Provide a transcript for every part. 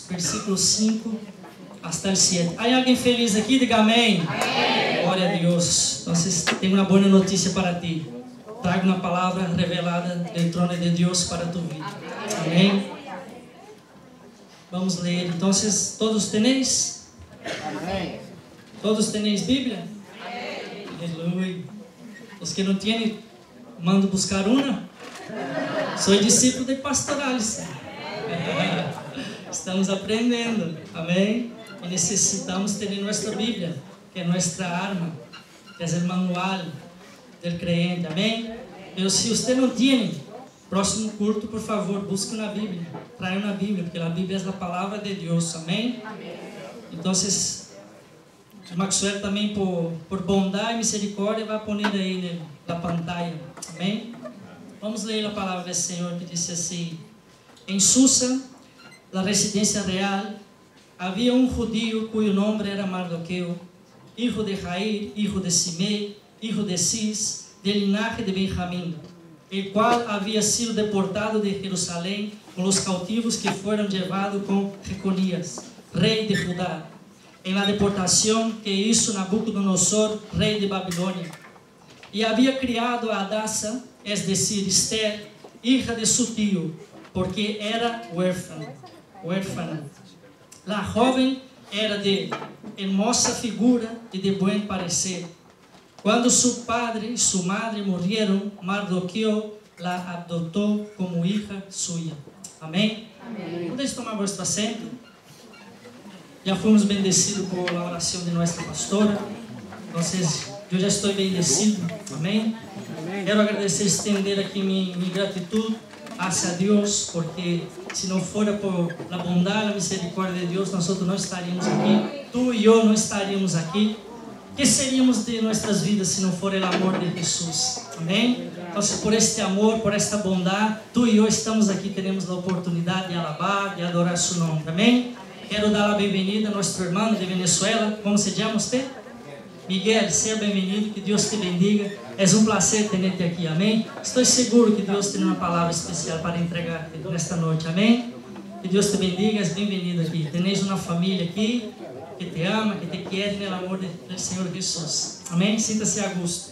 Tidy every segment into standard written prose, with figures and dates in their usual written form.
Versículo 5 hasta el 7. ¿Hay alguien feliz aquí? Diga amén. Amén. Glória a Deus. Entonces, tenho uma boa notícia para ti. Trago uma palavra revelada do trono de Deus para tu vida. Amém. Vamos ler. Então, todos tenéis? Amém. Todos tenéis Bíblia? Amém. Aleluia. Os que não têm, mando buscar uma. Sou discípulo de Pastorales. Estamos aprendendo. Amém. E necessitamos ter nossa Bíblia, que é nossa arma, que é o manual do crente. Amém. Mas se você não tem, próximo culto, por favor, busque na Bíblia. Traga uma Bíblia, porque a Bíblia é a palavra de Deus. Amém. Então, Maxwell também, por bondade e misericórdia, vai pôr aí na pantalla. Amém. Vamos ler a palavra do Senhor, que diz assim: em Susa, la residencia real, había un judío cuyo nombre era Mardoqueo, hijo de Jair, hijo de Simei, hijo de Cis, del linaje de Benjamín, el cual había sido deportado de Jerusalén con los cautivos que fueron llevados con Jeconías, rey de Judá, en la deportación que hizo Nabucodonosor, rey de Babilonia. Y había criado a Adasa, es decir, Esther, hija de su tío, porque era huérfana. La joven era de hermosa figura y de buen parecer. Cuando su padre y su madre murieron, Mardoqueo la adoptó como hija suya. Amém? Podéis tomar vuestro assento? Já fomos bendecidos por la oração de nossa pastora. Então, eu já estou bendecido. Amém? Quero agradecer, estender aqui minha gratidão hacia Deus, porque se não fora por la bondade e a misericórdia de Deus, nós não estaríamos aqui. Tu e eu não estaríamos aqui. Que seríamos de nossas vidas se não for o amor de Jesus? Amém? Então, por este amor, por esta bondade, tu e eu estamos aqui, teremos a oportunidade de alabar, de adorar seu nome. Amém? Quero dar a bem-vinda a nosso irmão de Venezuela. Como se chama você? Miguel, seja bem-vindo, que Deus te bendiga. É um prazer ter-te aqui, amém? Estou seguro que Deus tem uma palavra especial para entregar-te nesta noite, amém? Que Deus te bendiga, és bem-vindo aqui. Tenéis uma família aqui que te ama, que te quer no amor do Senhor Jesus, amém? Sinta-se a gosto.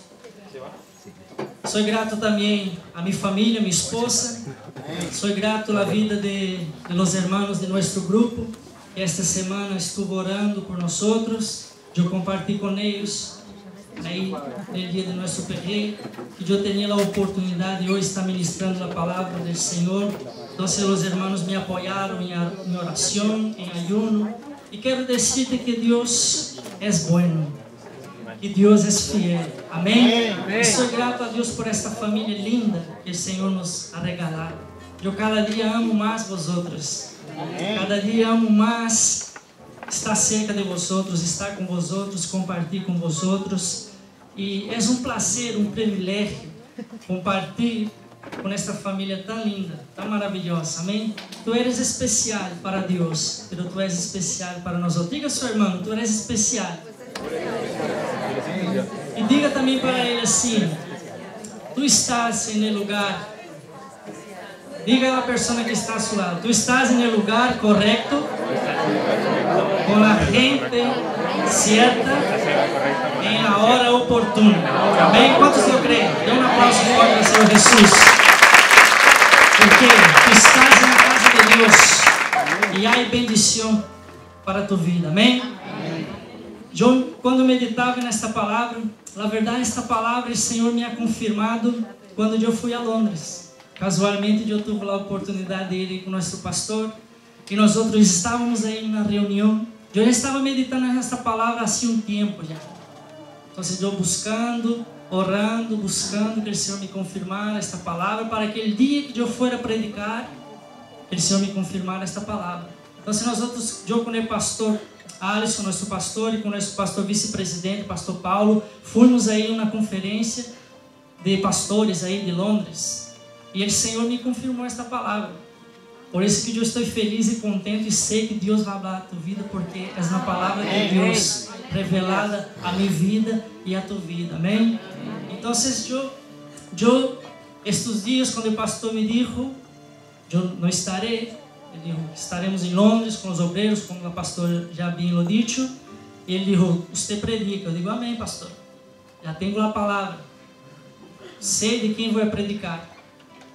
Sou grato também a minha família, minha esposa. Sou grato à vida de los hermanos de nosso grupo, que esta semana estuvo orando por nós outros. Eu compartilhei com eles aí no dia de nosso PG, que eu tinha a oportunidade de hoje estar ministrando a palavra do Senhor. Então, os irmãos me apoiaram em oração, em ayuno, e quero dizer-te que Deus é bueno, que Deus é fiel. Amém? Sou grato a Deus por esta família linda que o Senhor nos ha regalado. Eu cada dia amo mais vosotros. Cada dia amo mais estar cerca de vosotros, estar com vosotros, compartilhar com vosotros. E é um prazer, um privilégio compartilhar com esta família tão linda, tão maravilhosa. Amém? Tu eres especial para Deus, mas tu és especial para nós. Diga, seu irmão, tu eres especial. E diga também para ele assim: tu estás em lugar. Diga a pessoa que está a seu lado: tu estás em lugar correto, com a gente certa, em a hora oportuna. Amém? Quantos eu creio? Dê um aplauso forte ao Senhor Jesus. Porque tu estás na casa de Deus e há bendição para tu vida. Amém? Eu, quando meditava nesta palavra, na verdade, esta palavra o Senhor me ha confirmado quando eu fui a Londres. Casualmente, eu tive a oportunidade de ir com o nosso pastor e nós outros estávamos aí na reunião. Eu já estava meditando nessa palavra há um tempo já. Então, eu buscando, orando, buscando que o Senhor me confirmara esta palavra para aquele dia que eu for a predicar, que o Senhor me confirmara esta palavra. Então, se nós outros, eu com o pastor Alisson, nosso pastor, e com o nosso pastor vice-presidente, pastor Paulo, fomos aí uma conferência de pastores aí de Londres. E o Senhor me confirmou esta palavra. Por isso que eu estou feliz e contente e sei que Deus vai falar a tua vida, porque é uma palavra de Deus revelada a minha vida e a tua vida. Amém? Então, eu estes dias, quando o pastor me disse, eu não estarei, Ele dijo, estaremos em Londres com os obreiros, como o pastor já bem lo dicho. E ele dijo, você predica. Eu digo, amém, pastor. Já tenho a palavra. Sei de quem vou predicar.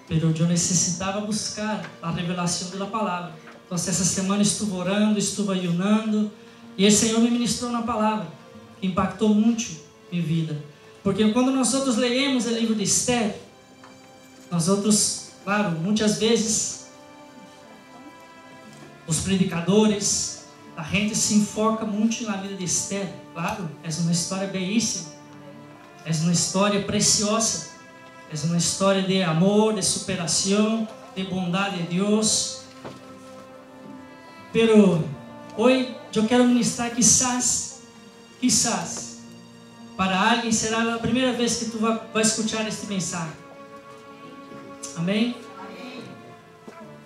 Pero eu necessitava buscar a revelação da palavra. Então, essa semana estive orando, estive ayunando. E o Senhor me ministrou na palavra, que impactou muito minha vida. Porque quando nós outros leemos o livro de Esther, nós outros, claro, muitas vezes, os predicadores, a gente se enfoca muito na vida de Esther. Claro, é uma história belíssima, é uma história preciosa, é uma história de amor, de superação, de bondade de Deus. Pero hoje eu quero ministrar quizás, para alguém será a primeira vez que tu vai escutar este mensagem. Amém?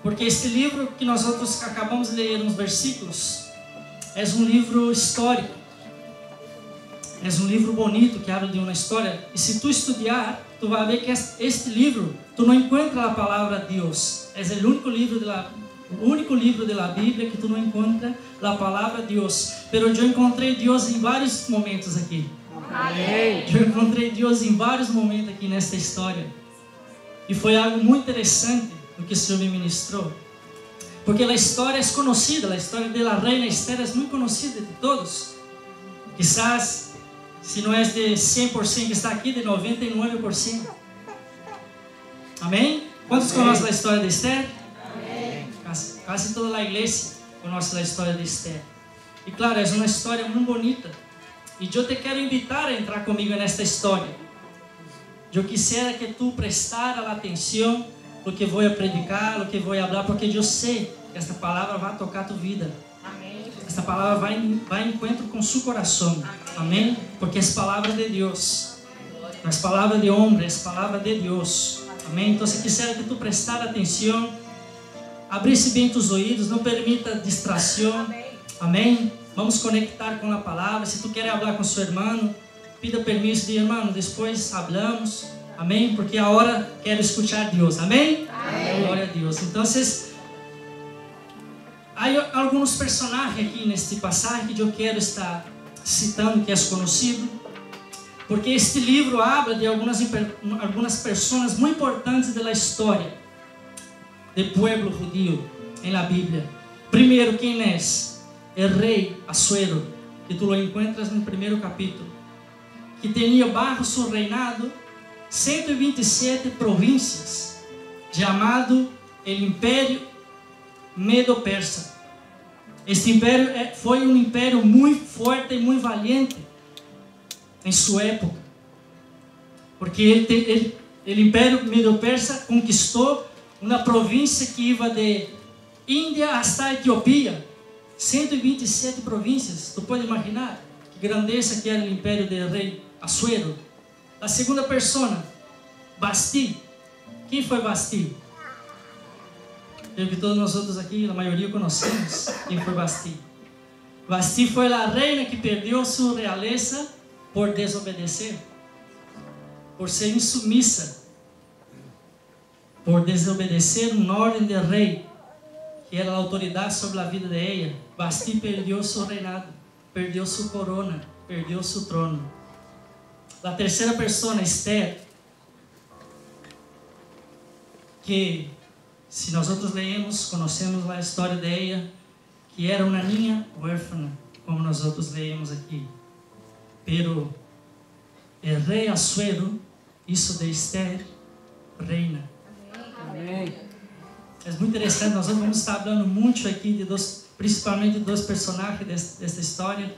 Porque este livro que nós outros acabamos de ler nos versículos é um livro histórico. É um livro bonito que habla de uma história. E se tu estudar, tu vai ver que este livro, tu não encontra a palavra Deus. É o único livro da Bíblia que tu não encontra a palavra Deus. Pero eu encontrei Deus em vários momentos aqui. Amém. Eu encontrei Deus em vários momentos aqui nesta história. E foi algo muito interessante o que o Senhor me ministrou. Porque a história é conhecida, a história da reina Esther é muito conhecida de todos. Quizás, se não é de 100% que está aqui, de 99%. Amém? Quantos conhecem a história de Esther? Amém. Quase toda a igreja conhece a história de Esther. E claro, é uma história muito bonita. E eu te quero invitar a entrar comigo nesta história. Eu quisiera que tu prestaras atenção no que vou predicar, no que vou falar, porque eu sei que esta palavra vai tocar tu vida. Amém. Esta palavra vai em encontro com seu coração. Amém? Porque é palavra de Deus. Não é palavra de homem, é palavra de Deus. Amém? Então, se quiser que tu prestar atenção, abrisse bem tus ouvidos, não permita distração. Amém? Vamos conectar com a palavra. Se tu quer falar com seu irmão, pida permisso de irmão, depois hablamos. Amém? Porque agora quero escutar Deus. Amém? Amém. Glória a Deus. Então, há alguns personagens aqui neste passagem que eu quero estar citando, que é conhecido, porque este livro habla de algumas pessoas muito importantes da história do povo judío em la Bíblia. Primeiro, quem é? O rei Assuero, que tu lo encuentras no primeiro capítulo, que tinha bajo seu reinado 127 províncias, chamado o Império Medo-Persa. Este império foi um império muito forte e muito valiente em sua época, porque o Império Medo-Persa conquistou uma província que ia de Índia até Etiópia, 127 províncias. Tu pode imaginar que grandeza que era o império do rei Assuero. A segunda persona, Vasti. Quem foi Vasti? Eu que todos nós outros aqui, a maioria conhecemos quem foi Vasti. Vasti foi a reina que perdeu sua realeza por desobedecer, por ser insumisa, por desobedecer uma ordem do rei, que era a autoridade sobre a vida de ela. Vasti perdeu seu reinado, perdeu sua corona, perdeu seu trono. A terceira pessoa, Esther, que se nós outros leemos, conhecemos a história dela, que era uma ninha huérfana, como nós outros leemos aqui. Pero o rei Assuero hizo de Esther reina. Amém. É muito interessante, nós vamos estar falando muito aqui de principalmente de dois personagens desta história.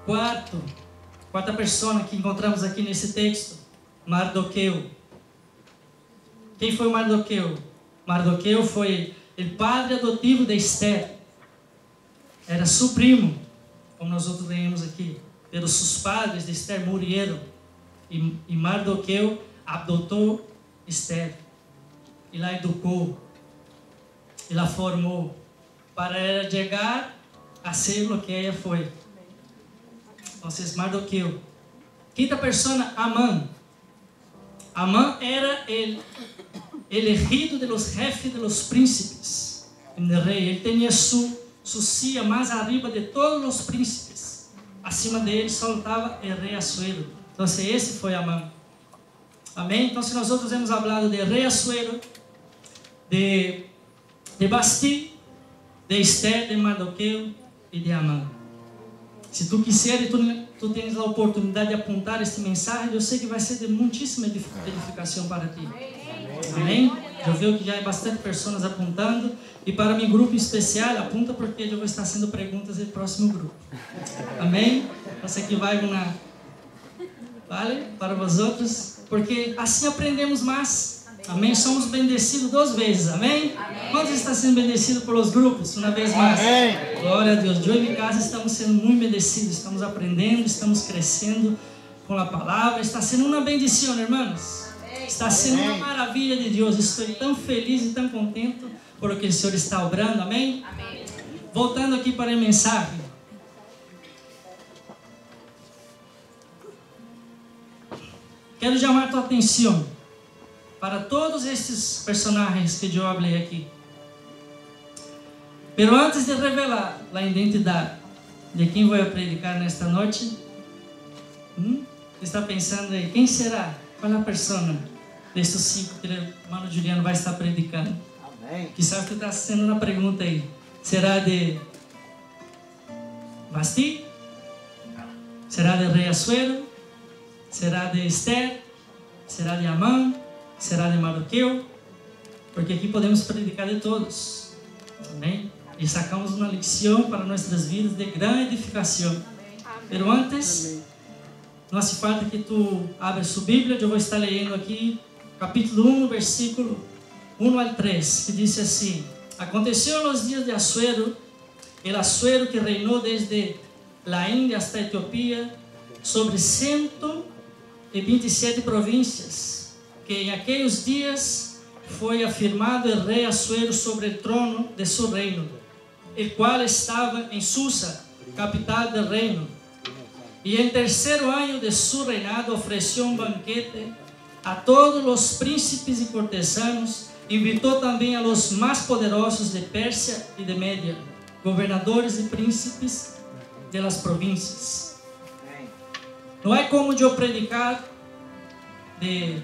Quarta pessoa que encontramos aqui nesse texto, Mardoqueu. Quem foi Mardoqueu? Mardoqueu foi o padre adotivo de Esther. Era seu primo, como nós outros lemos aqui. Pero seus padres de Esther morreram. E Mardoqueu adotou Esther. E la educou. E la formou. Para ela chegar a ser o que ela foi. Então, Mardoqueu. Quinta pessoa, Amã. Amã era el elegido de los jefes de los príncipes. el rey. Él tenía su silla más arriba de todos los príncipes. Acima de él só estaba el rey Asuero. Entonces ese fue Amán. Amém? Então, se nós outros hemos hablado de rei Asuero, de Basti, de Esther, de Mardoqueu e de Amán. Se tu quiser e tu tens a oportunidade de apontar este mensagem, eu sei que vai ser de muitíssima edificação para ti. Amém? Eu vejo que já há bastante pessoas apontando. E para meu grupo especial, apunta porque eu vou estar sendo perguntas do próximo grupo. Amém? Você que vai na... Vale? Para vós outros. Porque assim aprendemos mais. Amém? Somos bendecidos 2 vezes. Amém? Amém. Quantos estão sendo bendecidos pelos grupos? Uma vez mais. Amém. Glória a Deus. Eu e minha casa estamos sendo muito bendecidos. Estamos aprendendo, estamos crescendo com a palavra. Está sendo uma bendição, irmãos. Está sendo uma maravilha de Deus. Estou tão feliz e tão contente por o que o Senhor está obrando. Amém? Amém. Voltando aqui para a mensagem. Quero chamar tua atenção para todos estes personagens que eu falei aqui. Pero antes de revelar a identidade de quem vou predicar nesta noite, está pensando aí, quem será? Qual é a persona destes 5 que o irmão Juliano vai estar predicando? Amém. Quizás tu está sendo uma pergunta aí. Será de Basti? Será de rei Asuero? Será de Esther? Será de Amán? Será de Mardoqueu? Porque aqui podemos predicar de todos. Amém? E sacamos uma lição para nossas vidas de grande edificação. Mas antes, não hace falta que tu abra sua Bíblia. Eu vou estar lendo aqui capítulo 1, versículo 1 ao 3, que diz assim: Aconteceu nos dias de Asuero, el Asuero que reinou desde a Índia hasta a Etiopia, sobre 127 províncias, que em aqueles dias foi afirmado o rei Asuero sobre o trono de seu reino, el qual estava em Susa, capital do reino. E em 3º ano de seu reinado ofereceu banquete a todos os príncipes e cortesanos, invitou também a los mais poderosos de Pérsia e de Média, governadores e príncipes de las províncias. Não é como eu predicar de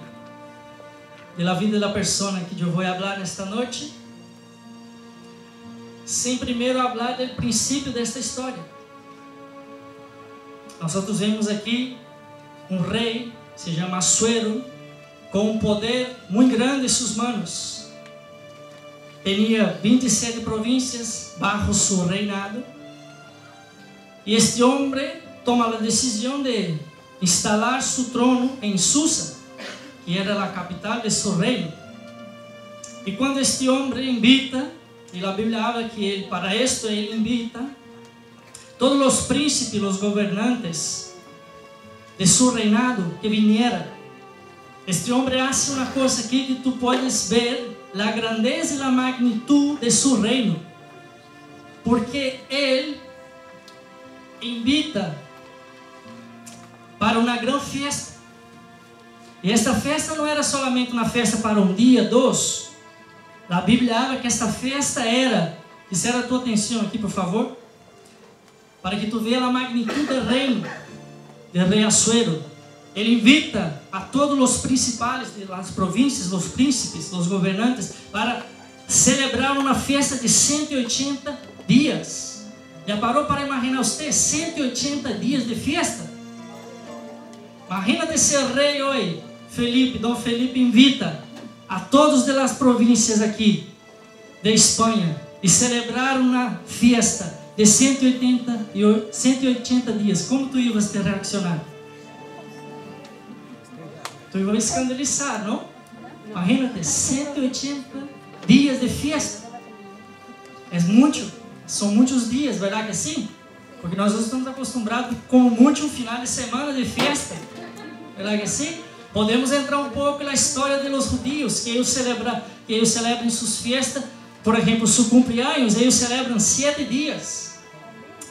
la vida da pessoa que eu vou falar nesta noite, sem primeiro falar do princípio desta história. Nós vemos aqui rei, se chama Asuero, com um poder muito grande em suas mãos. Tinha 27 províncias bajo seu reinado. E este homem toma a decisão de instalar seu trono em Susa, que era a capital de seu reino. E quando este homem invita, e a Bíblia fala que ele, para isto ele invita todos os príncipes, os governantes de seu reinado que vieram. Este homem faz uma coisa aqui que tu podes ver a grandeza e a magnitude de seu reino, porque ele invita para uma grande festa. E esta festa não era somente uma festa para um dia, 2. A Bíblia fala que esta festa era, quisera a tua atenção aqui, por favor, para que tu veja a magnitude do reino do rei Asuero. Ele invita a todos os principais das províncias, os príncipes, os governantes, para celebrar uma festa de 180 dias. Já parou para imaginar você 180 dias de festa? Imagina de ser rei hoje. Dom Felipe invita a todos das províncias aqui de Espanha e celebrar uma festa de 180 dias. Como tu ibas te reaccionar? Tu ibas escandalizar, não? Imagínate, 180 dias de festa. É muito, são muitos dias, verdade que sim? Porque nós estamos acostumados com muito um final de semana de festa, verdade que sim? Podemos entrar um pouco na história dos judeus, que eles celebram suas festas, por exemplo, seu cumpleaños, eles celebram 7 dias.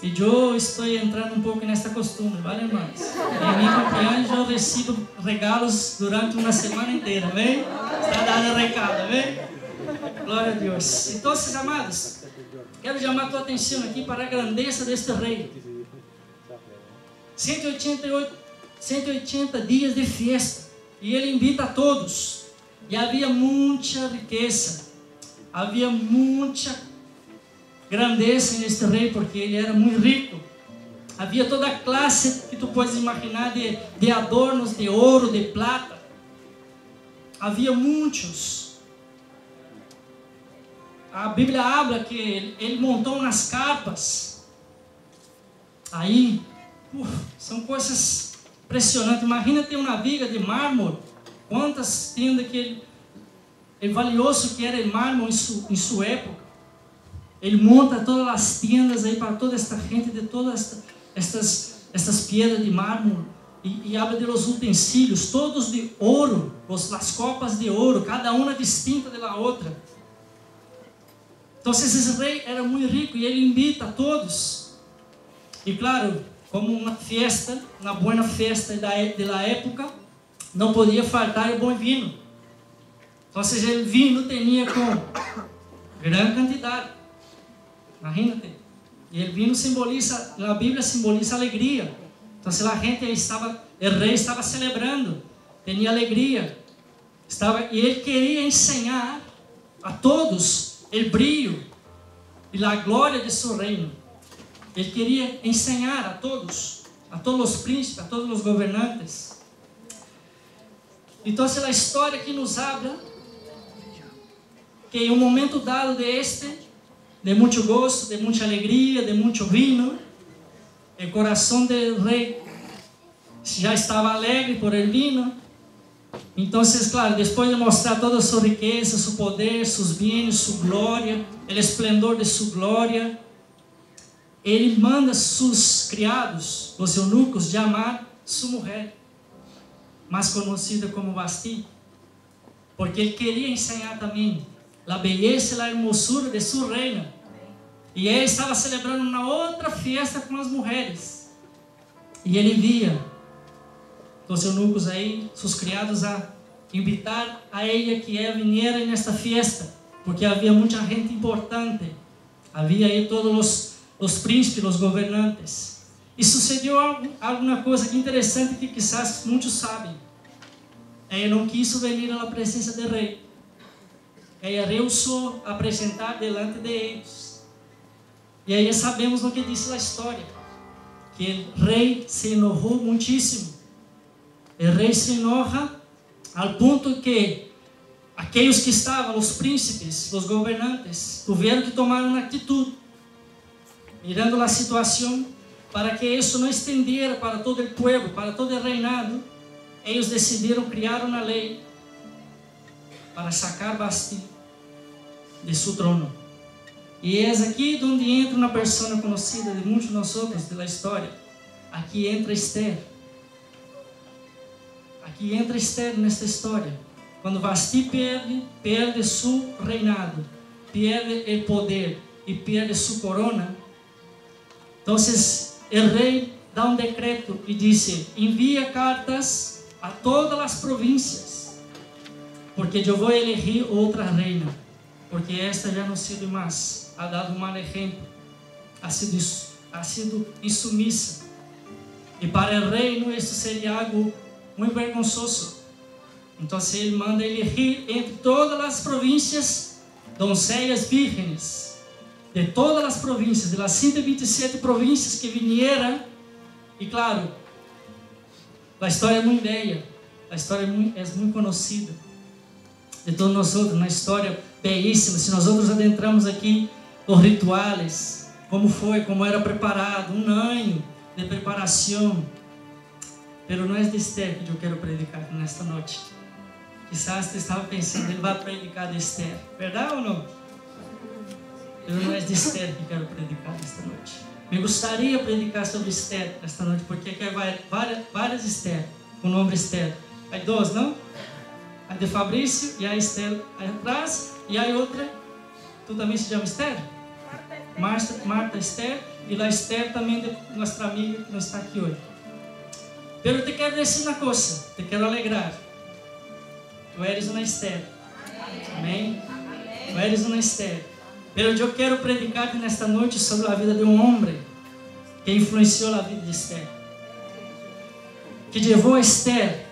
E eu estou entrando um pouco nesta costume, vale, irmãos? Em meu cumpleaños eu recebo regalos durante uma semana inteira, amém? Está dando recado, amém? Glória a Deus. Então, amados, quero chamar a tua atenção aqui para a grandeza deste rei. 180 dias de festa. E ele invita a todos. E havia muita riqueza. Havia muita grandeza neste rei, porque ele era muito rico. Havia toda a classe que tu podes imaginar de adornos de ouro, de prata. Havia muitos. A Bíblia habla que ele montou nas carpas. Aí, são coisas impressionantes. Imagina ter uma viga de mármore. Quantas tendas que ele valioso que era o mármore em sua época. Ele monta todas as tendas aí para toda esta gente de todas estas pedras de mármore. E habla de los utensílios, todos de ouro, as copas de ouro, cada uma distinta da outra. Então esse rei era muito rico e ele invita a todos. E claro, como uma festa, uma boa festa da época, não podia faltar o bom vinho. Então o vinho tinha com grande quantidade. Imagínate. E o vinho simboliza, na Bíblia simboliza alegria. Então a gente o rei estava celebrando, tinha alegria. E ele queria ensinar a todos o brilho e a glória de seu reino. Ele queria ensinar a todos os príncipes, a todos os governantes. Então a história que nos habla que em um momento dado de muito gosto, de muita alegria, de muito vinho, o coração do rei já estava alegre por el vinho. Então, claro, depois de mostrar toda a sua riqueza, seu poder, seus bens, sua glória, o esplendor de sua glória, ele manda seus criados, os eunucos, chamar sua mulher, mais conhecida como Vasti, porque ele queria ensinar também a beleza e a hermosura de sua reina. E ele estava celebrando uma outra festa com as mulheres. E ele via os eunucos aí, seus criados, a invitar a ela que ela viniera nesta festa, porque havia muita gente importante. Havia aí todos os príncipes, os governantes. E sucedeu alguma coisa que interessante que quizás muitos sabem. Ela não quis vir à presença do rei. Ela rehusou apresentar delante de eles. E aí sabemos o que diz a história, que o rei se enojou muitíssimo. O rei se enoja ao ponto que aqueles que estavam, os príncipes, os governantes, tiveram que tomar uma atitude, mirando a situação, para que isso não estendiera para todo o povo, para todo o reinado. Eles decidiram criar uma lei para sacar Vasti de seu trono. E é aqui onde entra uma pessoa conhecida de muitos de nós outros da história. Aqui entra Esther. Aqui entra Esther nesta história. Quando Vasti perde seu reinado, perde o poder e perde sua corona, então o rei dá um decreto e diz: envia cartas a todas as províncias, porque eu vou elegir outra reina, porque esta já não sirve mais. Ha dado um mau exemplo, ha sido insumisa. E para o reino isso seria algo muito vergonzoso. Então ele manda elegir entre todas as províncias doncellas vírgenes, de todas as províncias, de las 127 províncias que vinieram. E claro, a história é muito bela, a história é muito conhecida de todos nós outros, uma história belíssima. Se nós outros adentramos aqui os rituais, como era preparado, um ano de preparação. Pero não é de Esther que eu quero predicar nesta noite. Quizás você estava pensando, ele vai predicar de Esther, verdade ou não? Pero não é de Esther que quero predicar nesta noite. Me gostaria de predicar sobre Esther esta noite, porque aqui vai várias Esther, com o nome Esther. Há duas, não? A de Fabrício e a Esther aí atrás, e a outra, tu também se chama Esther? Marta Esther, e a Esther também de nossa amiga que não está aqui hoje. Pero eu te quero dizer uma coisa, te quero alegrar. Tu eres uma Esther. Amém? não eres uma Esther. Mas eu quero predicar nesta noite sobre a vida de um homem que influenciou a vida de Esther, que levou a Esther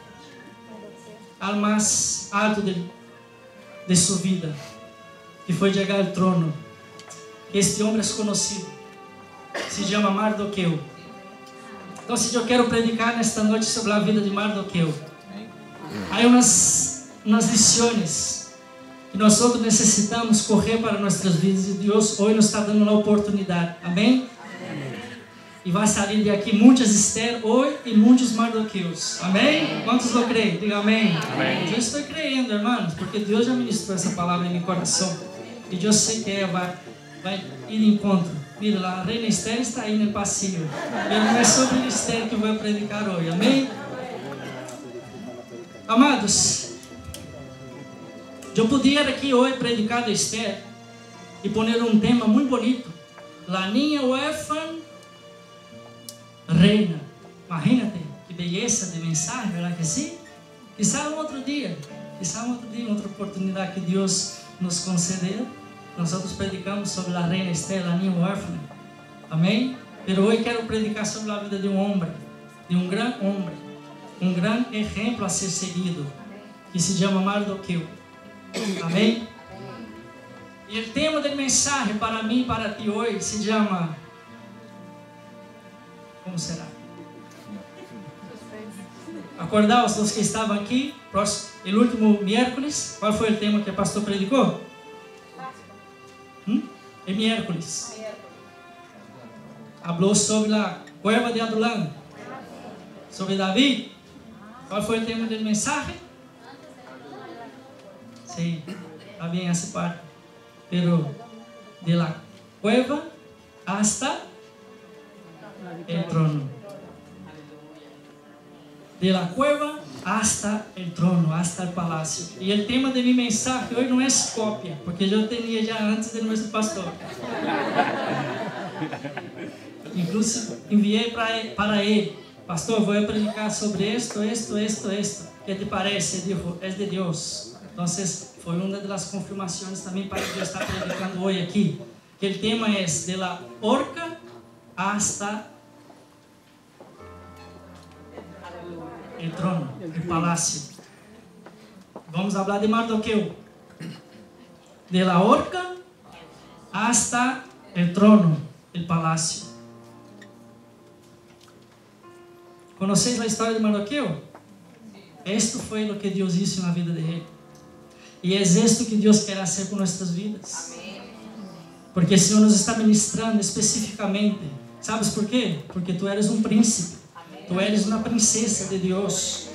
ao mais alto de sua vida, que foi chegar ao trono. Este homem é conhecido, se chama Mardoqueu. Então, se eu quero predicar nesta noite sobre a vida de Mardoqueu, há umas lições que nós outros necessitamos correr para nossas vidas, e Deus hoje nos está dando a oportunidade. Amém? E vai sair de aqui muitas Esther hoje e muitos Mardoqueus. Amém? Quantos lo creem? Diga amém. Amém. Eu estou crendo, irmãos, porque Deus já ministrou essa palavra em meu coração. E eu sei que ela vai ir de encontro. Mira, a reina Esther está aí no passeio. E não é sobre Esther que eu vou predicar hoje. Amém? Amados, eu podia aqui hoje predicar de Esther e poner um tema muito bonito. La niña huérfana reina. Imagínate que beleza de mensagem, verdade que sim? Quizá um outro dia, outra oportunidade que Deus nos conceder, nós predicamos sobre a reina Esther, a niña huérfana. Amém? Mas hoje quero predicar sobre a vida de um homem, de um grande homem, um grande exemplo a ser seguido, que se chama Mardoqueu. Amém? E o tema da mensagem para mim e para ti hoje se chama... Como será? Acordaos os que estavam aqui, o último miércoles, qual foi o tema que o pastor predicou? É miércoles. Falou sobre a cueva de Adullam, sobre Davi. Qual foi o tema da mensagem? Sim, está bem essa parte. Pero de la cueva hasta el trono. De la cueva hasta el trono, hasta el palacio. E o tema de minha mensagem hoje não é cópia, porque eu tinha já antes de nosso pastor. Inclusive enviei para ele: pastor, vou predicar sobre esto. ¿Qué te parece? Ele dijo: é de Deus. Então, foi uma das confirmações também para que eu estar predicando hoje aqui. Que o tema é de la horca hasta el trono, el palacio. Vamos falar de Mardoqueu. De la horca hasta el trono, el palacio. ¿Conocéis a história de Mardoqueu? Esto foi o que Deus hizo na vida dele. E é isto que Deus quer fazer com nossas vidas. Porque o Senhor nos está ministrando especificamente. ¿Sabes por quê? Porque tu eres um príncipe. Tu eres uma princesa de Deus.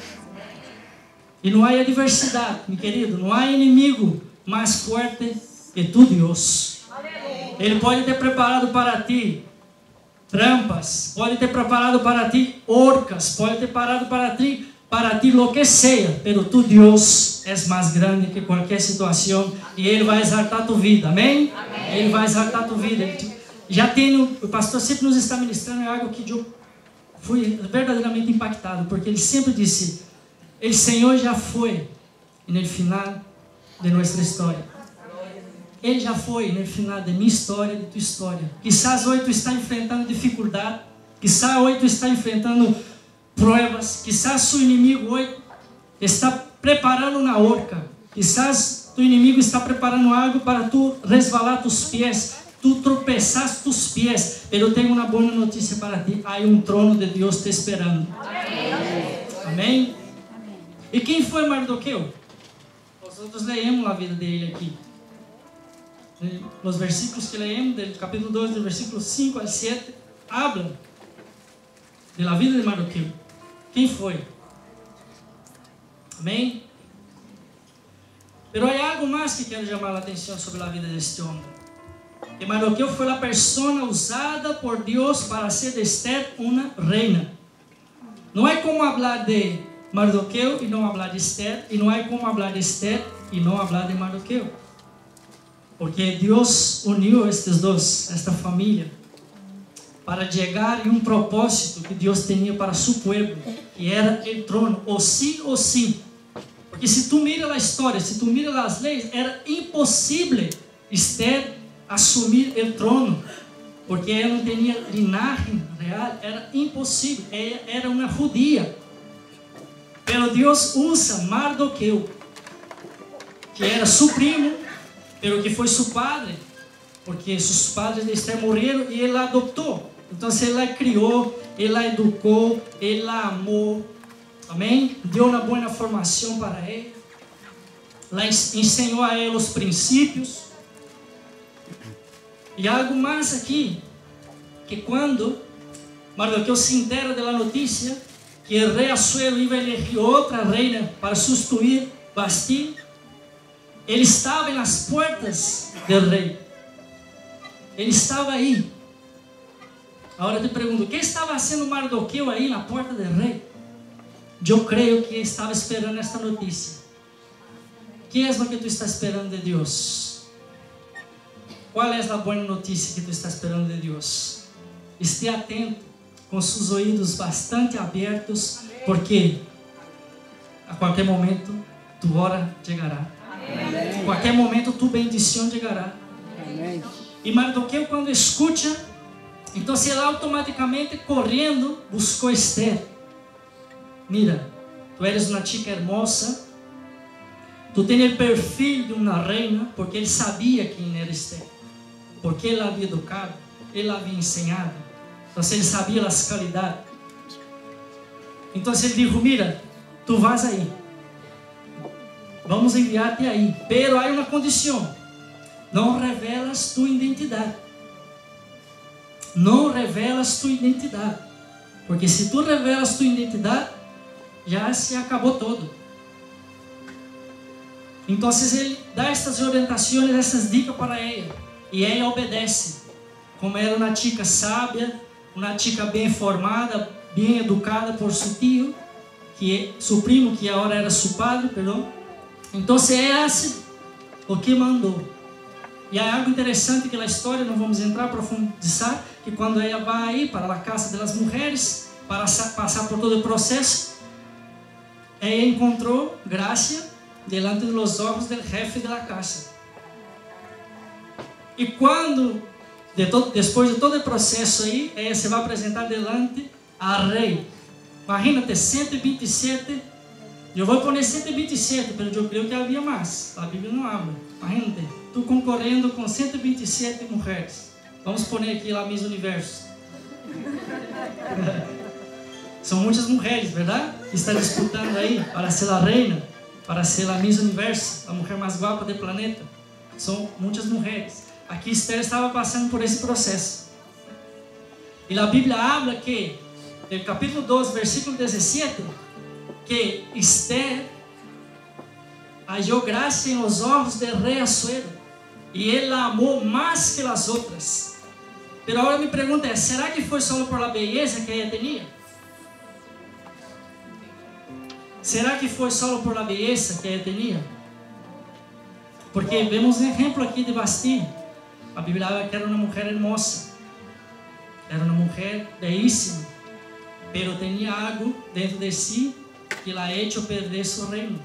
E não há adversidade, meu querido. Não há inimigo mais forte que tu, Deus. Ele pode ter preparado para ti trampas, pode ter preparado para ti horcas, pode ter preparado para ti lo que seja, pero tu Deus é mais grande que qualquer situação e Ele vai exaltar tua vida, amém? Amém. Ele vai exaltar tua vida. Já tenho, o pastor sempre nos está ministrando algo que eu fui verdadeiramente impactado, porque ele sempre disse: o Senhor já foi no final de nossa história. Ele já foi no final de minha história, de tua história. Quizás hoje tu está enfrentando dificuldade, quizás hoje tu está enfrentando provas, quizás seu inimigo hoje está preparando uma horca, quizás tu inimigo está preparando algo para tu resvalar tus pés, tu tropeçar tus pés. Mas eu tenho uma boa notícia para ti: há um trono de Deus te esperando. Amém? E quem foi Mardoqueu? Nós outros leemos a vida dele aqui. Os versículos que leemos, do capítulo 2, do versículo 5 al 7, hablam da vida de Mardoqueu. Quem foi? Amém? Mas há algo mais que quero chamar a atenção sobre a vida deste homem. Que Mardoqueu foi a pessoa usada por Deus para ser de Esther uma reina. Não é como falar de Mardoqueu e não falar de Esther, e não é como falar de Esther e não falar de Mardoqueu. Porque Deus uniu estes dois, esta família, para chegar em um propósito que Deus tinha para seu povo, que era o trono, ou sim, Porque se tu mira a história, se tu mira as leis, era impossível Esther assumir o trono, porque ela não tinha linhagem real, era impossível, ela era uma judia. Pero Deus usa Mardoqueu, que era seu primo, pero que foi seu padre, porque seus padres de Esther morreram e ele a adotou. Então ele a criou, ele a educou, ele a amou, amém? Deu uma boa formação para ele, ensinou a ele os princípios. E algo mais aqui, que quando Mardoqueu se entera da notícia que o rei Assuero ia eleger outra reina para substituir Vasti, ele estava nas portas do rei. Ele estava aí. Agora eu te pergunto, o que estava fazendo Mardoqueu aí na porta do rei? Eu creio que estava esperando esta notícia. Que é o que tu está esperando de Deus? Qual é a boa notícia que tu está esperando de Deus? Esteja atento, com seus ouvidos bastante abertos, porque a qualquer momento tu hora chegará. A qualquer momento tu bendição chegará. E Mardoqueu, quando escuta, então ele automaticamente correndo buscou Esther. Mira, tu eres uma chica hermosa, tu tens o perfil de uma reina, porque ele sabia quem era Esther, porque ele havia educado, ele havia ensinado, então ele sabia as qualidades. Então ele disse: mira, tu vas aí, vamos enviar-te aí, pero há uma condição: não revelas tu identidade. Não revelas tu identidade, porque se tu revelas tu identidade, já se acabou todo. Então ele dá estas orientações, essas dicas para ela, e ela obedece. Como era uma chica sábia, uma chica bem formada, bem educada por seu tio, que é seu primo, que agora era seu padre, perdão. Então ela hace o que mandou. E há algo interessante que na história, não vamos entrar, profundizar, que quando ela vai aí para a casa das mulheres, para passar por todo o processo, ela encontrou graça delante dos olhos do jefe da casa. E quando, depois de todo o processo aí, ela se vai apresentar delante ao rei. Imagínate, 127, eu vou pôr 127, mas eu creio que havia mais, a Bíblia não habla. Imagínate, tu concorrendo com 127 mulheres. Vamos pôr aqui lá Miss Universo. São muitas mulheres, verdade? Que estão disputando aí para ser a reina, para ser a Miss Universo, a mulher mais guapa do planeta. São muitas mulheres. Aqui Esther estava passando por esse processo. E a Bíblia habla que, no capítulo 12, versículo 17, que Esther hallou graça em os olhos do rei Assuero, e ele a amou mais que as outras. Pero agora minha pergunta é: será que foi só por a beleza que ela tinha? Será que foi só por a beleza que ela tinha? Porque vemos um exemplo aqui de Vasti. A Bíblia fala que era uma mulher hermosa, era uma mulher belíssima, pero tinha algo dentro de si que la hecho perder seu reino.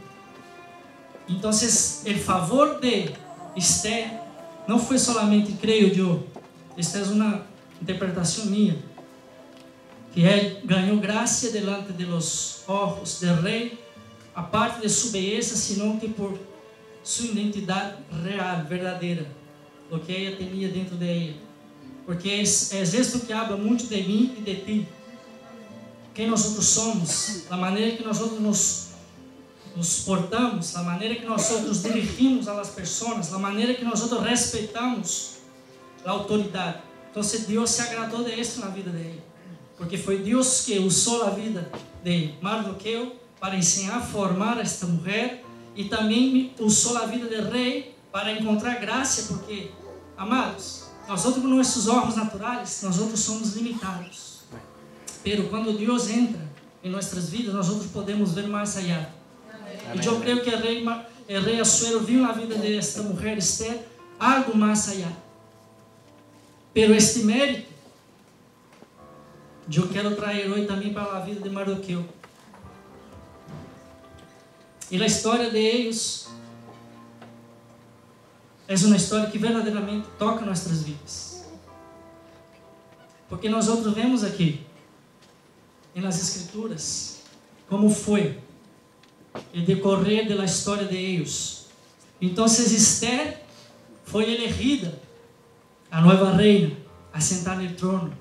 Então, o favor de Esther não foi solamente, creio eu, esta é uma interpretação minha, que ele ganhou graça delante de los ojos do rei, a parte de sua beleza, senão que por sua identidade real, verdadeira, o que ela tinha dentro de ela. Porque é isto que habla muito de mim e de ti. Quem nós somos, a maneira que nós nos portamos, a maneira que nós dirigimos a las pessoas, a maneira que nós respeitamos a autoridade. Então, Deus se agradou de isso na vida dele, porque foi Deus que usou a vida de Mardoqueu para ensinar a formar esta mulher, e também usou a vida do rei para encontrar graça, porque, amados, nós com nossos olhos naturais, nós somos limitados. Pero quando Deus entra em nossas vidas, nós podemos ver mais allá. E eu creio que o rei Assuero viu na vida desta mulher Esther algo mais allá. Pero este mérito, eu quero trazer hoje também para a vida de Mardoqueu. E a história de eles é uma história que verdadeiramente toca nossas vidas. Porque nós outros vemos aqui, nas Escrituras, como foi o decorrer da história de eles. Então, Esther foi elegida a nova reina a sentar no trono.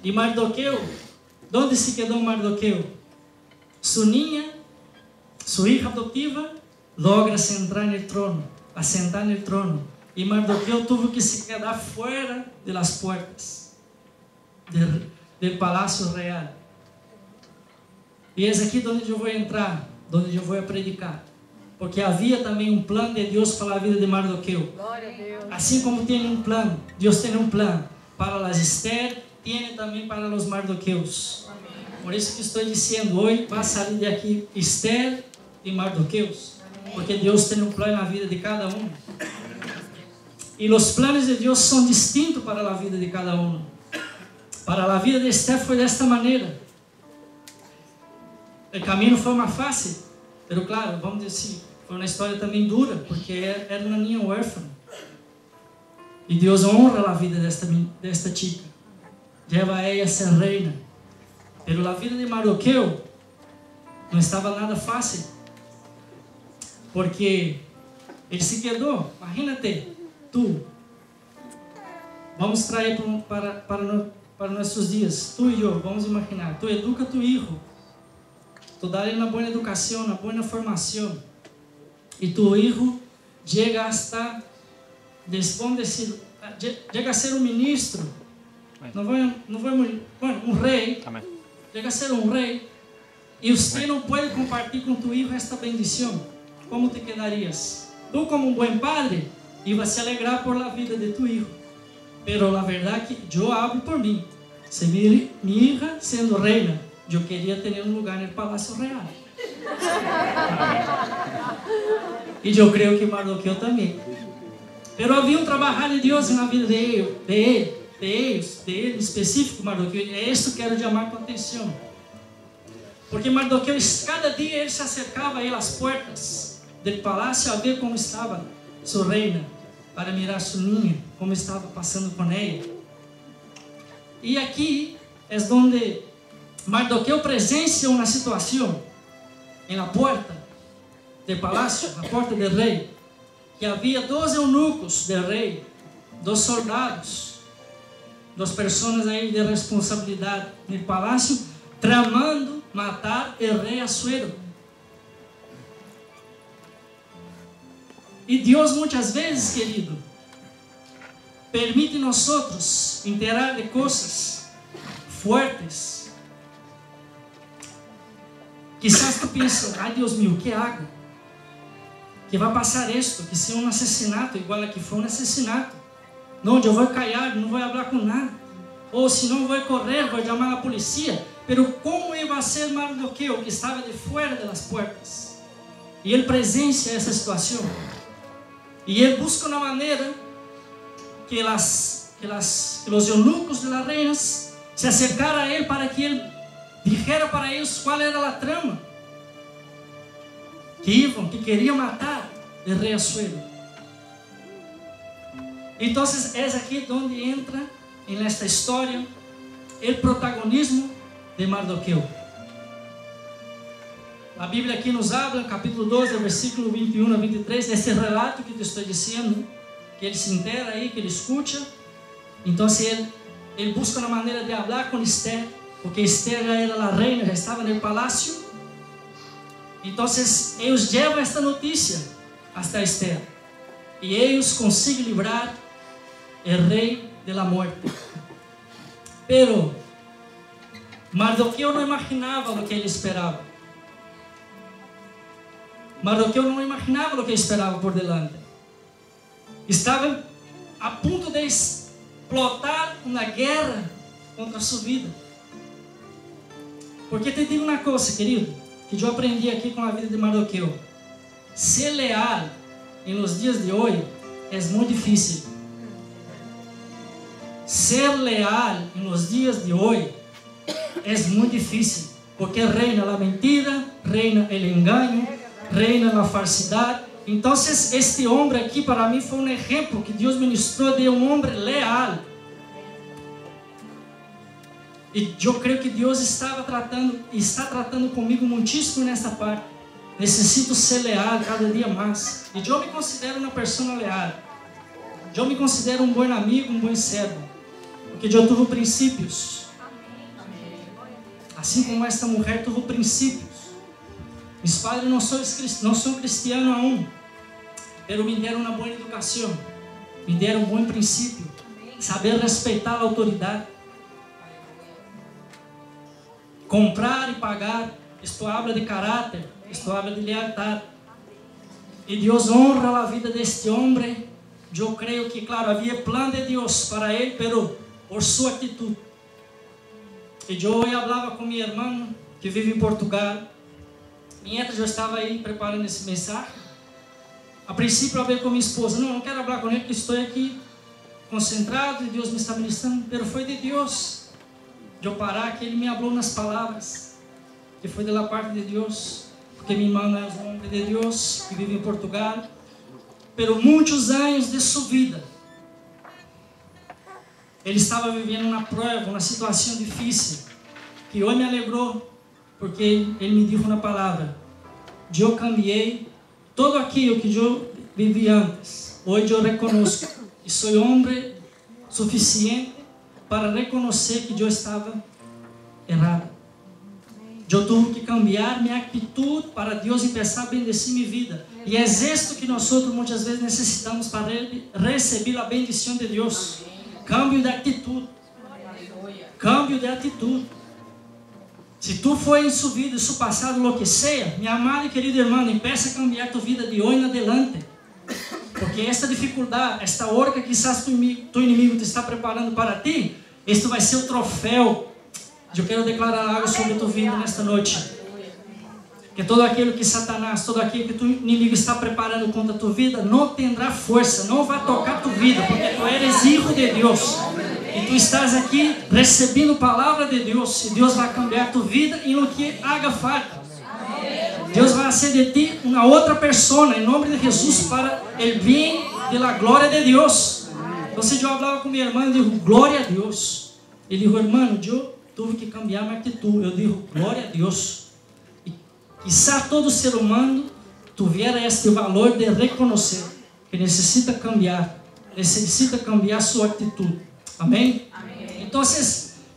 E Mardoqueu, onde se quedou Mardoqueu? Sua ninha, sua hija adotiva, logra sentar no trono, assentar no trono. E Mardoqueu teve que se quedar fora das portas do palácio real. E é aqui onde eu vou entrar, onde eu vou predicar. Porque havia também um plano de Deus para a vida de Mardoqueu. Glória a Deus. Assim como tem um plano, Deus tem um plano para as Esther, tem também para os Mardoqueus. Por isso que estou dizendo hoje, vai sair daqui Esther e Mardoqueus. Porque Deus tem um plano na vida de cada um. E os planos de Deus são distintos para a vida de cada um. Para a vida de Esther foi desta maneira. O caminho foi mais fácil, mas claro, vamos dizer assim, foi uma história também dura, porque era uma ninha órfã. E Deus honra a vida desta chica. Leva ela a ser reina. Mas a vida de Mardoqueu não estava nada fácil. Porque ele se quedou. Imagínate, tu. Vamos trazer para nossos dias. Tu e eu, vamos imaginar. Tu educa tu filho. Tu dá-lhe uma boa educação, uma boa formação. E tu filho chega hasta, chega a ser um ministro. Um rei. Amém. Chega a ser um rei. E você não pode compartilhar com tu filho esta bendição. Como te quedarias? Tu, como um bom padre, ibas se alegrar por la vida de tu filho. Pero a verdade é que eu hablo por mim. Se minha hija sendo reina, eu queria ter um lugar no Palácio Real. E eu creio que Mardoqueu também. Pero havia um trabalho de Deus na vida de ele específico, Mardoqueu. É isso que quero chamar a tua atenção. Porque Mardoqueu, cada dia ele se acercava a ele às portas do palácio a ver como estava sua reina, para mirar sua ninha, como estava passando com ela. E aqui é onde Mardoqueu presencia uma situação na porta do palácio, na porta do rei, que havia 2 eunucos do rei, 2 soldados, 2 pessoas aí de responsabilidade no palácio, tramando matar o rei Assuero. E Deus muitas vezes, querido, permite nós outros enterar de coisas fortes. Quizás tu pensa, ai Deus meu, que hago? Que vai passar isto, que se um assassinato, igual aqui foi um assassinato. Não, eu vou callar, não vou falar com nada. Ou se não, vou correr, vou chamar a polícia. Pero como ia ser Mardoqueu, que estava de fora das portas? E ele presencia essa situação. E ele busca uma maneira que os eunucos de las reinas se acercaram a ele para que ele dijera para eles qual era a trama. Que queriam matar o rei Assuero. Então, é aqui onde entra nesta história o protagonismo de Mardoqueu. A Bíblia aqui nos habla, capítulo 12, versículo 21 a 23, desse relato que te estou dizendo, que ele se entera aí, que ele escuta. Então, ele busca uma maneira de falar com Esther, porque Esther já era a reina, já estava no palácio. Então, eles levam esta notícia hasta Esther. E eles conseguem livrar o rei da morte. Pero Mardoqueu não imaginava o que ele esperava. Mardoqueu não imaginava o que esperava por delante. Estava a ponto de explotar uma guerra contra a sua vida. Porque te digo uma coisa, querido, que eu aprendi aqui com a vida de Mardoqueu. Ser leal nos dias de hoje é muito difícil. Ser leal nos dias de hoje é muito difícil, porque reina a mentira, reina o engano, reina na falsidade. Então, este homem aqui para mim foi um exemplo que Deus ministrou de um homem leal. E eu creio que Deus está tratando comigo muitíssimo nessa parte. Necessito ser leal cada dia mais. E eu me considero uma pessoa leal. Eu me considero um bom amigo, um bom servo. Porque eu tive princípios. Assim como esta mulher teve princípios. Meus padres não são cristianos aún, mas me deram uma boa educação, me deram um bom princípio, saber respeitar a autoridade, comprar e pagar. Isto habla de caráter, isto habla de lealdade. E Deus honra a vida deste homem. Eu creio que, claro, havia plano de Deus para ele, pero por sua atitude. E eu falava com minha irmã, que vive em Portugal. Mientras eu estava aí preparando esse mensagem, a princípio eu falei com minha esposa, não quero falar com ele, porque estou aqui concentrado e Deus me está ministrando, mas foi de Deus de eu parar, que ele me falou nas palavras, que foi da parte de Deus, porque minha irmã é um homem de Deus, que vive em Portugal, por muitos anos de sua vida, ele estava vivendo uma prova, uma situação difícil, que hoje me alegrou, porque ele me disse uma palavra: eu cambiei todo aquilo que eu vivi antes. Hoje eu reconheço que sou homem suficiente para reconhecer que eu estava errado. Eu tive que cambiar minha atitude para Deus começar a bendecir minha vida. E é isto que nós muitas vezes necessitamos para receber a bendição de Deus. Cambio de atitude. Cambio de atitude. Se tu foi em sua vida, em seu passado, lo que seja, minha amada e querida irmã, empieza a cambiar tua vida de hoje em adelante. Porque esta dificuldade, esta hora que quizás tu inimigo te está preparando para ti, este vai ser o troféu. Eu quero declarar algo sobre tua vida nesta noite. Que todo aquilo que Satanás, todo aquilo que tu inimigo está preparando contra tua vida, não terá força, não vai tocar tua vida, porque tu eres filho de Deus. E tu estás aqui recebendo a palavra de Deus. E Deus vai cambiar tua vida em o que haga falta. Deus vai fazer de ti uma outra pessoa, em nome de Jesus, para o bem da glória de Deus. Então, eu falava com minha irmã, eu digo, glória a Deus. Ele disse, irmão, eu tive que cambiar minha atitude. Eu digo, glória a Deus. E quizá todo ser humano tivesse este valor de reconhecer que necessita cambiar sua atitude. Amém? Amém? Então,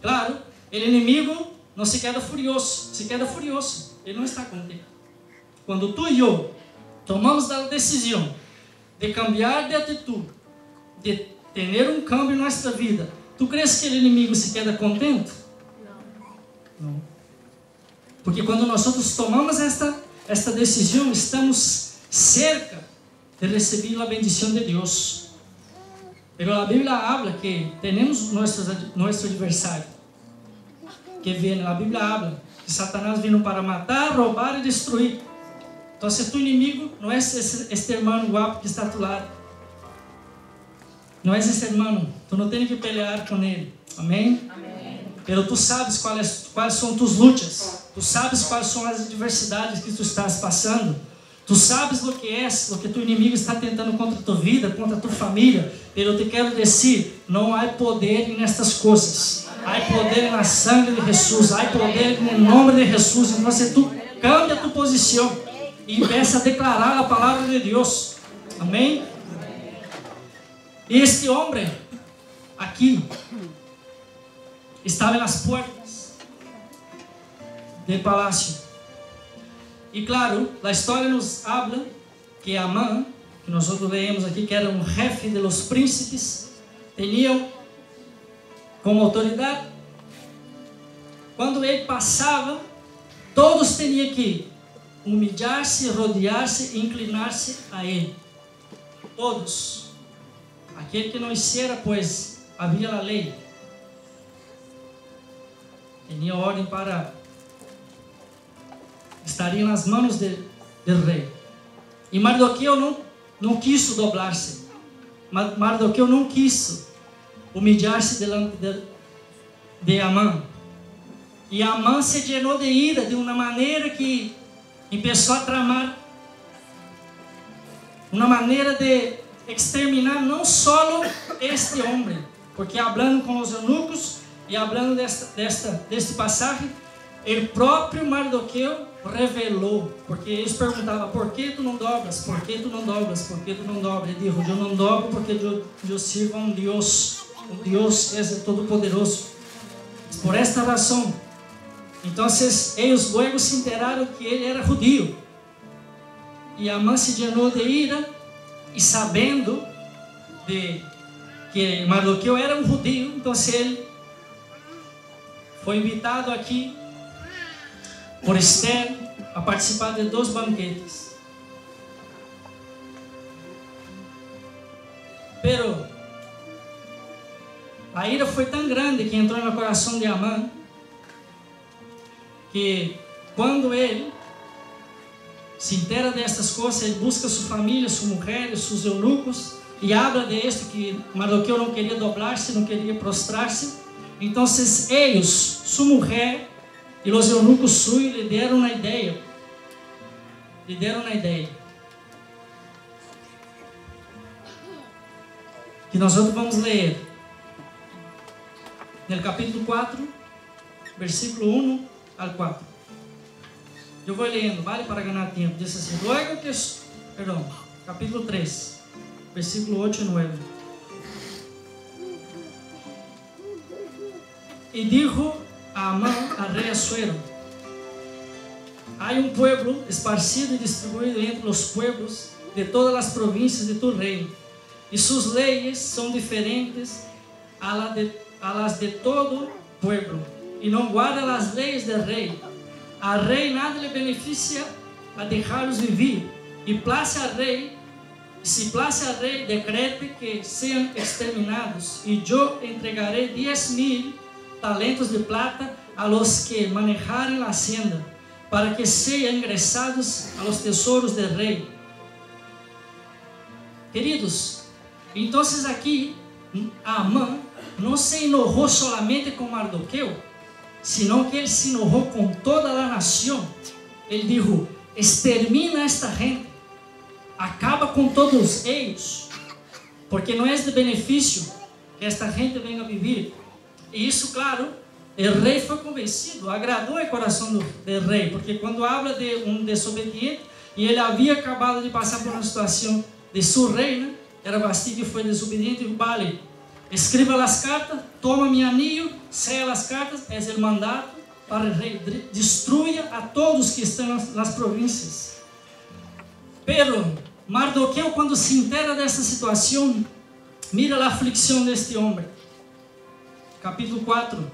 claro, o inimigo não se queda furioso. Ele não está contente. Quando tu e eu tomamos a decisão de cambiar de atitude, de ter um câmbio em nossa vida, tu crees que o inimigo se queda contente? Não. Porque quando nós tomamos esta decisão, estamos cerca de receber a bendição de Deus. Pero a Bíblia habla que temos nosso adversário, que vem, a Bíblia habla que Satanás vino para matar, roubar e destruir. Então, se tu inimigo não é este irmão guapo que está a tu lado, não é esse irmão, tu não tens que pelear com ele. Amém? Amém. Pero tu sabes quais são tuas lutas, tu sabes quais são as adversidades que tu estás passando. Tu sabes o que tu inimigo está tentando contra a tua vida, contra a tua família. Eu te quero dizer, não há poder nestas coisas. Há poder na sangue de Jesus. Há poder no nome de Jesus. Então, se tu cambia a tua posição e começa a declarar a palavra de Deus. Amém? E este homem aqui estava nas portas do palácio. E claro, a história nos habla que Amã, que nós leemos aqui, que era um jefe de los príncipes, tinha como autoridade, quando ele passava, todos tinham que humilhar-se, rodear-se e inclinar-se a ele. Todos. Aquele que não hiciera, pois havia a lei. Tinha ordem para estaria nas mãos do rei. E Mardoqueu não quis dobrar-se. Mardoqueu não quis humilhar-se diante de Amã. E Amã se llenou de ira de uma maneira que começou a tramar uma maneira de exterminar não só este homem, porque hablando com os eunucos e hablando deste passagem, o próprio Mardoqueu revelou, porque eles perguntavam: por que tu não dobras? Por que tu não dobras? Por que tu não dobras? Ele disse: eu não dobro porque eu sirvo a um Deus. O Deus é todo-poderoso. Por esta razão. Então, eles logo se enteraram que ele era judío. E Amã se llenou de ira, e sabendo de que Mardoqueu era um judío, então ele foi invitado aqui por Esther a participar de 2 banquetes. Pero a ira foi tão grande que entrou no coração de Amã, que quando ele se entera destas coisas, ele busca sua família, sua mulher, seus eunucos, e habla de esto, que Mardoqueu não queria dobrar-se, não queria prostrar-se. Então eles, sua mulher e os eunucos suyos lhe deram uma ideia. Que nós vamos ler no capítulo 4, versículo 1 ao 4. Eu vou lendo, vale para ganhar tempo. Diz assim: capítulo 3, versículo 8 e 9. E dijo a Amã al rei Asuero: há um pueblo esparcido e distribuído entre os pueblos de todas as províncias de tu reino, e suas leis são diferentes a las de todo pueblo, e não guarda as leis del rei. A rei nada lhe beneficia a deixá-los viver, e se place a rei, decrete que sejam exterminados, e eu entregarei 10,000 talentos de plata a los que manejarem a hacienda, para que sejam ingresados a los tesouros del rei. Queridos, então aqui Amã não se enojou solamente com Mardoqueu, senão que ele se enojou com toda a nação. Ele disse: extermina esta gente, acaba com todos eles, porque não é de benefício que esta gente venha viver. E isso, claro, o rei foi convencido, agradou o coração do rei, porque quando habla de um desobediente, e ele havia acabado de passar por uma situação de sua reina, era Vasti que foi desobediente, e vale, escreva as cartas, toma meu anillo, sela as cartas, é o mandato para o rei, destruya a todos que estão nas províncias. Pero Mardoqueu, quando se entera dessa situação, mira a aflição deste homem. Capítulo 4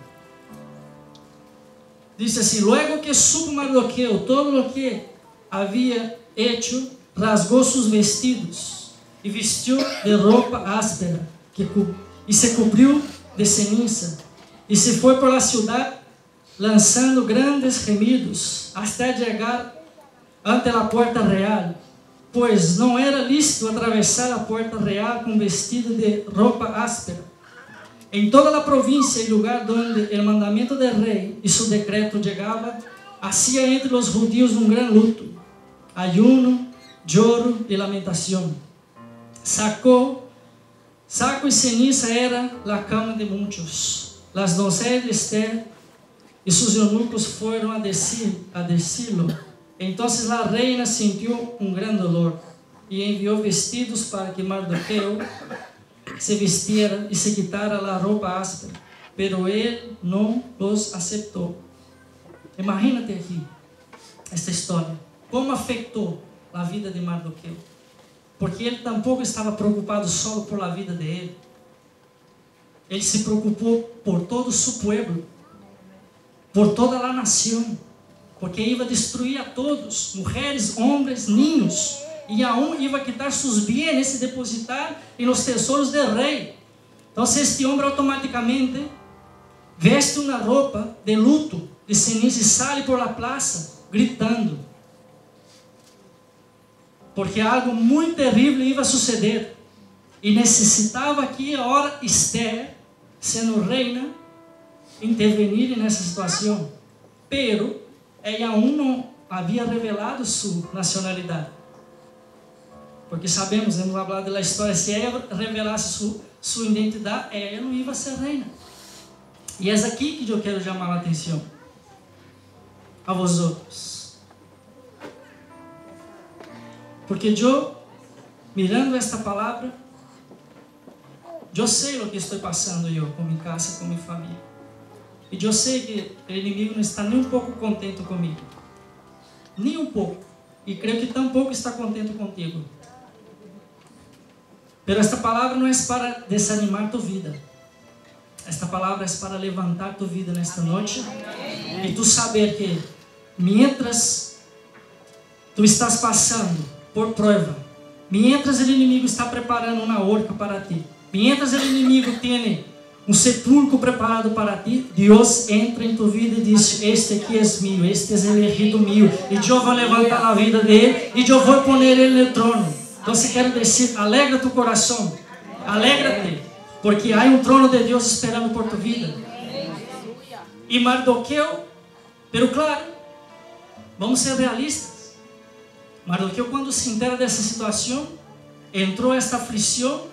diz assim: luego que supo Mardoqueu todo o que havia hecho, rasgou seus vestidos e vestiu de roupa áspera e se cobriu de ceniza, e se foi por la ciudad lançando grandes gemidos até chegar ante a porta real, pois não era lícito atravessar a porta real com vestido de roupa áspera. Em toda a província e lugar onde o mandamento do rei e seu decreto chegava, hacía entre os judíos um grande luto, ayuno, lloro e lamentação. Saco e ceniza era a cama de muitos. Las doncellas de Esther e seus eunucos foram a decir-lo. Então a reina sentiu um grande dolor e enviou vestidos para que Mardoqueu se vistiera e se quitara a roupa áspera, pero ele não os aceitou. Imagínate aqui esta história, como afetou a vida de Mardoqueu, porque ele tampouco estava preocupado só por a vida dele, ele se preocupou por todo o seu povo, por toda a nação, porque ia destruir a todos, mulheres, homens, ninhos, e aún ia quitar seus bienes e depositar nos tesouros do rei. Então este homem automaticamente veste uma roupa de luto, de ceniza, e sai por la plaza gritando, porque algo muito terrível ia suceder, e necessitava aqui a hora Esther, sendo reina, intervenir nessa situação, pero ela aún não havia revelado sua nacionalidade. Porque sabemos, hemos hablado da história, se ela revelasse sua identidade, ela não ia ser reina. E é aqui que eu quero chamar a atenção a vosotros. Porque eu, mirando esta palavra, eu sei o que estou passando eu com minha casa, com minha família. E eu sei que o inimigo não está nem um pouco contente comigo. Nem um pouco. E creio que tampouco está contente contigo. Mas esta palavra não é para desanimar tua vida. Esta palavra é para levantar tua vida nesta noite. E tu saber que, mientras tu estás passando por prova, mientras o inimigo está preparando uma horca para ti, mientras o inimigo tem um sepulcro preparado para ti, Deus entra em tua vida e diz: este aqui é meu, este é o elegido meu, e eu vou levantar a vida dele, e eu vou pôr ele no trono. Então, quero dizer, alegra tu coração, alegra-te, porque há um trono de Deus esperando por tua vida. E Mardoqueu, pero claro, vamos ser realistas, Mardoqueu, quando se entera dessa situação, entrou esta aflição,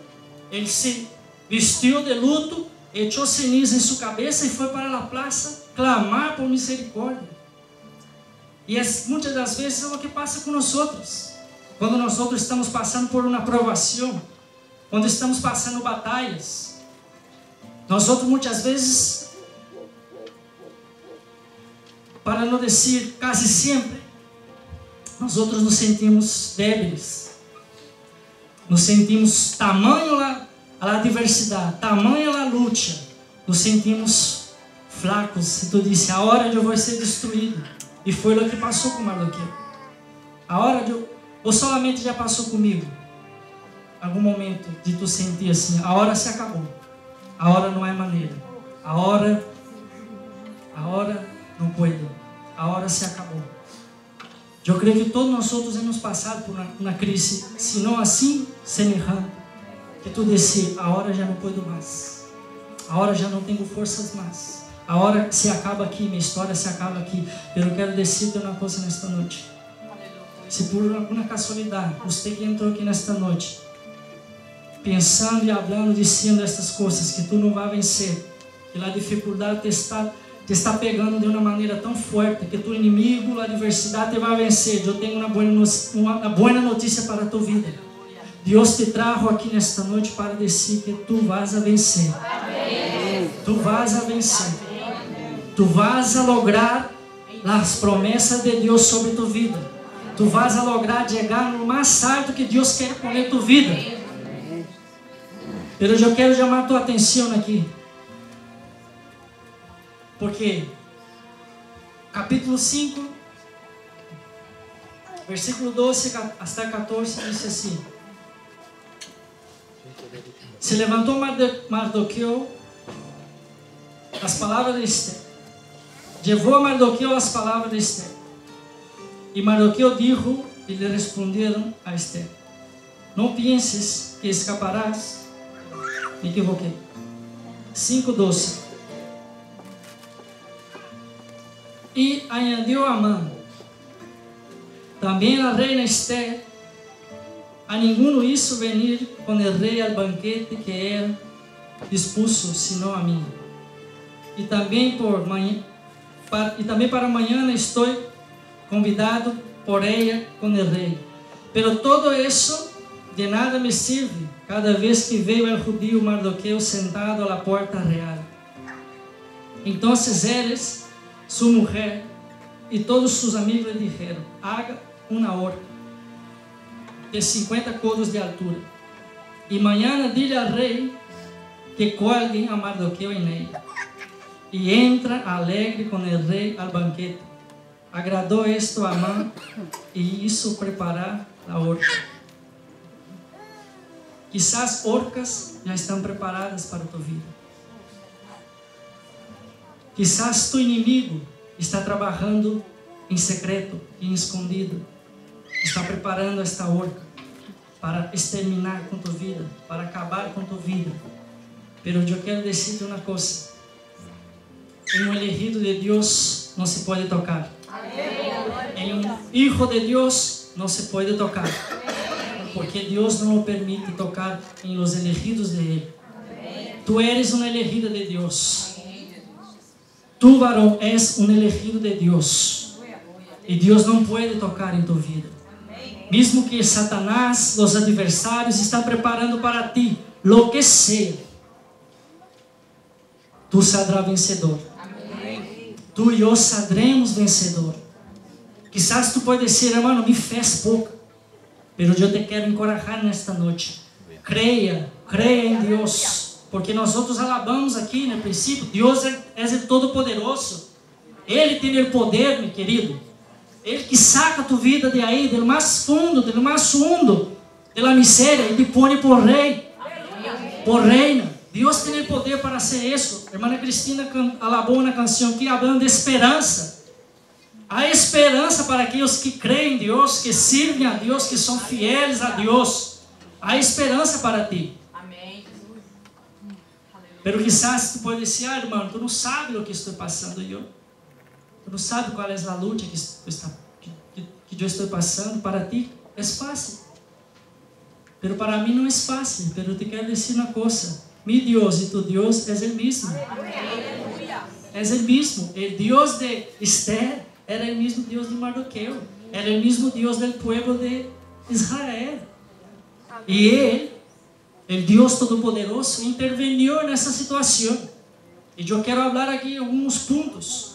ele se vestiu de luto, echou ceniza em sua cabeça e foi para a praça clamar por misericórdia. E muitas das vezes é o que passa com nós outros. Quando nós outros estamos passando por uma provação, quando estamos passando batalhas, nós outros muitas vezes, para não dizer quase sempre, nós outros nos sentimos débeis, nos sentimos tamanho a diversidade, tamanho a luta, nos sentimos fracos. E tu disse: a hora de eu vou ser destruído. E foi o que passou com Mardoqueu. A hora de eu, ou solamente já passou comigo, algum momento de tu sentir assim: a hora se acabou, a hora não é maneira, a hora não puedo, a hora se acabou. Eu creio que todos nós outros hemos passado por uma crise, se não assim, semelhante, que tu disse: a hora já não puedo mais, a hora já não tenho forças mais, a hora se acaba aqui, minha história se acaba aqui. Eu quero dizer-te uma coisa nesta noite. Se por alguma casualidade você que entrou aqui nesta noite pensando e falando, dizendo estas coisas, que tu não vai vencer, que a dificuldade te está pegando de uma maneira tão forte, que tu inimigo, a adversidade te vai vencer, eu tenho uma boa notícia para a tua vida. Deus te trajo aqui nesta noite para dizer que tu vas a vencer. Tu vas a vencer. Tu vas a lograr as promessas de Deus sobre tua vida. Tu vas a lograr chegar no mais alto que Deus quer pôr em tua vida. Mas eu quero chamar tua atenção aqui, porque capítulo 5, versículo 12 até 14 diz assim: se levantou Mardoqueu as palavras de Esther, levou a Mardoqueu as palavras de Esther, e Mardoqueu dijo, e lhe responderam a Esther: não penses que escaparás. Me equivoquei. 5:12. E añadiu Amã: também a reina Esther, a ninguno hizo venir com o rei al banquete que era dispuso, senão a mim. E também para amanhã estou convidado por ella com o rei. Pero todo isso de nada me sirve cada vez que veio o judío Mardoqueu sentado à porta real. Então eles, sua mulher e todos seus amigos lhe disseram: haga uma horca de 50 codos de altura, e amanhã dile ao rei que colguem a Mardoqueu em ella, e entra alegre com o rei al banquete. Agradou esto a Amã e hizo preparar a horca. Quizás horcas já estão preparadas para a tua vida. Quizás tu inimigo está trabalhando em secreto, em escondido. Está preparando esta horca para exterminar com tua vida, para acabar com tua vida. Pero eu quero dizer-te uma coisa: em um elegido de Deus não se pode tocar. Em um hijo de Deus não se pode tocar. porque Deus não o permite tocar em los elegidos de Ele. Tu eres uma elegida de Deus. Tu, varão, és um elegido de Deus. E Deus não pode tocar em tua vida. Mesmo que Satanás, os adversários, estão preparando para ti, lo que sea, tu saldrás vencedor. Tu e eu saldremos vencedor. Quizás tu pode dizer, hermano, mi fe es poca, pero eu te quero encorajar nesta noite. Creia em Deus, porque nós outros alabamos aqui no princípio, Deus é o Todo-Poderoso. Ele tem o poder, meu querido. Ele que saca tu vida de aí, do mais fundo, da miséria, e te põe por rei, por reina. Deus tem o poder para ser isso. A irmã Cristina alabou na canção aqui, falando de esperança. Há esperança para aqueles que creem em Deus, que servem a Deus, que são fieles a Deus. Há esperança para ti. Amém, Jesus. Pero quizás tu pode dizer, irmão, tu não sabe o que estou passando eu. Tu não sabe qual é a luta que eu estou passando. Para ti é fácil. Pero para mim não é fácil. Pero eu te quero dizer uma coisa. Mi Deus e tu Deus é o mesmo. É o mesmo. O Deus de Esther era o mesmo Deus de Mardoqueu. Era o mesmo Deus do povo de Israel. E Ele, o Deus Todo-Poderoso, interveniu nessa situação. E eu quero falar aqui alguns pontos.